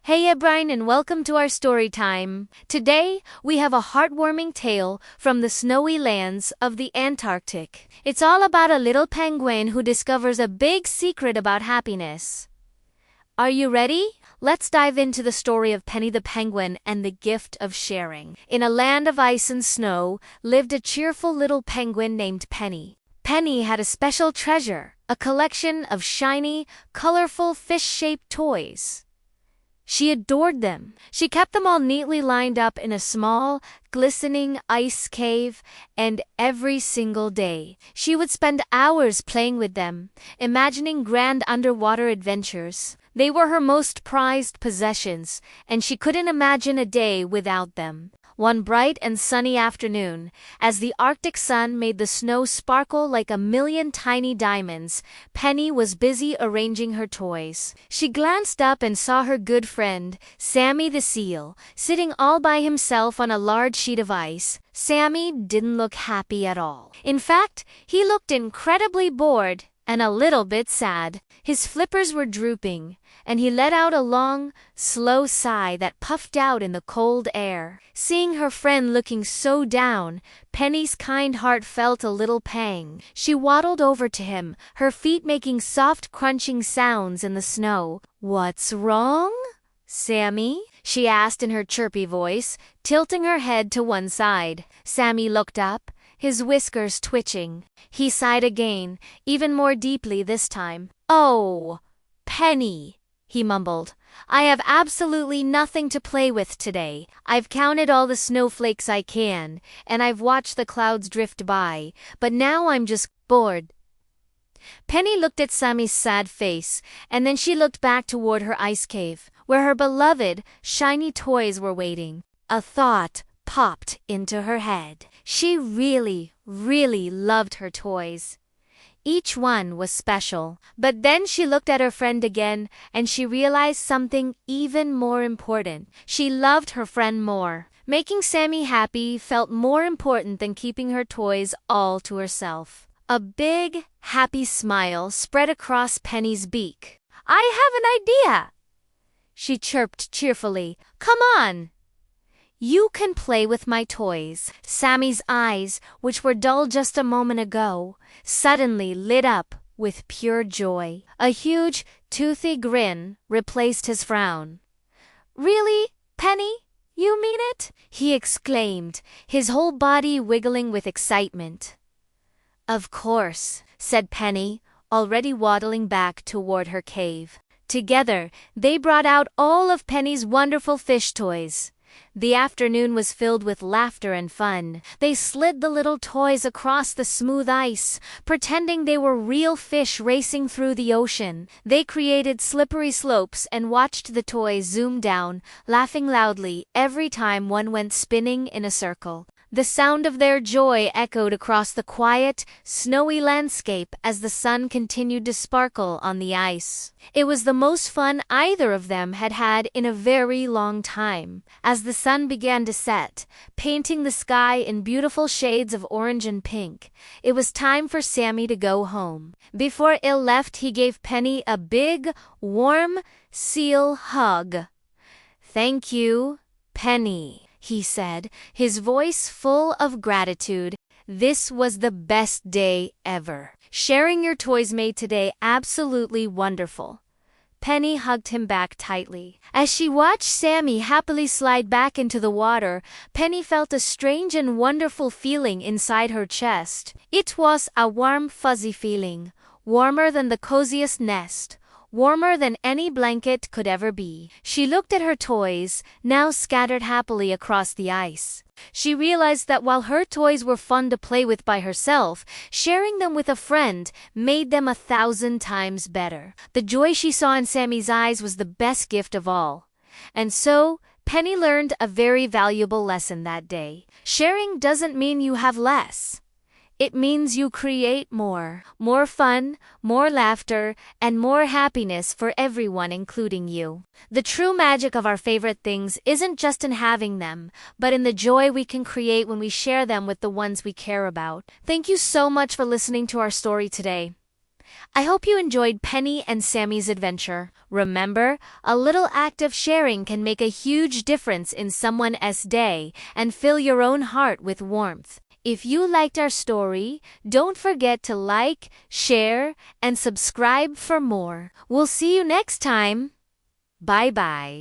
Hey Brighten and welcome to our story time. Today, we have a heartwarming tale from the snowy lands of the Antarctic. It's all about a little penguin who discovers a big secret about happiness. Are you ready? Let's dive into the story of Penny the penguin and the gift of sharing. In a land of ice and snow, lived a cheerful little penguin named Penny. Penny had a special treasure, a collection of shiny, colorful fish-shaped toys. She adored them. She kept them all neatly lined up in a small, glistening ice cave, and every single day, she would spend hours playing with them, imagining grand underwater adventures. They were her most prized possessions, and she couldn't imagine a day without them. One bright and sunny afternoon, as the Arctic sun made the snow sparkle like a million tiny diamonds, Penny was busy arranging her toys. She glanced up and saw her good friend, Sammy the Seal, sitting all by himself on a large sheet of ice. Sammy didn't look happy at all. In fact, he looked incredibly bored and a little bit sad. His flippers were drooping, and he let out a long, slow sigh that puffed out in the cold air. Seeing her friend looking so down, Penny's kind heart felt a little pang. She waddled over to him, her feet making soft crunching sounds in the snow. "What's wrong, Sammy?" she asked in her chirpy voice, tilting her head to one side. Sammy looked up, his whiskers twitching. He sighed again, even more deeply this time. "Oh, Penny," he mumbled. "I have absolutely nothing to play with today. I've counted all the snowflakes I can, and I've watched the clouds drift by, but now I'm just bored." Penny looked at Sammy's sad face, and then she looked back toward her ice cave, where her beloved, shiny toys were waiting. A thought popped into her head. She really loved her toys. Each one was special. But then she looked at her friend again, and she realized something even more important. She loved her friend more. Making Sammy happy felt more important than keeping her toys all to herself. A big, happy smile spread across Penny's beak. "I have an idea!" she chirped cheerfully. "Come on! You can play with my toys." Sammy's eyes, which were dull just a moment ago, suddenly lit up with pure joy. A huge, toothy grin replaced his frown. "Really, Penny? You mean it?" he exclaimed, his whole body wiggling with excitement. "Of course," said Penny, already waddling back toward her cave. Together, they brought out all of Penny's wonderful fish toys. The afternoon was filled with laughter and fun. They slid the little toys across the smooth ice, pretending they were real fish racing through the ocean. They created slippery slopes and watched the toys zoom down, laughing loudly every time one went spinning in a circle. The sound of their joy echoed across the quiet, snowy landscape as the sun continued to sparkle on the ice. It was the most fun either of them had had in a very long time. As the sun began to set, painting the sky in beautiful shades of orange and pink, it was time for Sammy to go home. Before Il left, he gave Penny a big, warm seal hug. "Thank you, Penny," he said, his voice full of gratitude. "This was the best day ever. Sharing your toys made today absolutely wonderful." Penny hugged him back tightly. As she watched Sammy happily slide back into the water, Penny felt a strange and wonderful feeling inside her chest. It was a warm, fuzzy feeling, warmer than the coziest nest, warmer than any blanket could ever be. She looked at her toys, now scattered happily across the ice. She realized that while her toys were fun to play with by herself, sharing them with a friend made them 1,000 times better. The joy she saw in Sammy's eyes was the best gift of all. And so, Penny learned a very valuable lesson that day. Sharing doesn't mean you have less. It means you create more. More fun, more laughter, and more happiness for everyone, including you. The true magic of our favorite things isn't just in having them, but in the joy we can create when we share them with the ones we care about. Thank you so much for listening to our story today. I hope you enjoyed Penny and Sammy's adventure. Remember, a little act of sharing can make a huge difference in someone else's day and fill your own heart with warmth. If you liked our story, don't forget to like, share, and subscribe for more. We'll see you next time. Bye bye.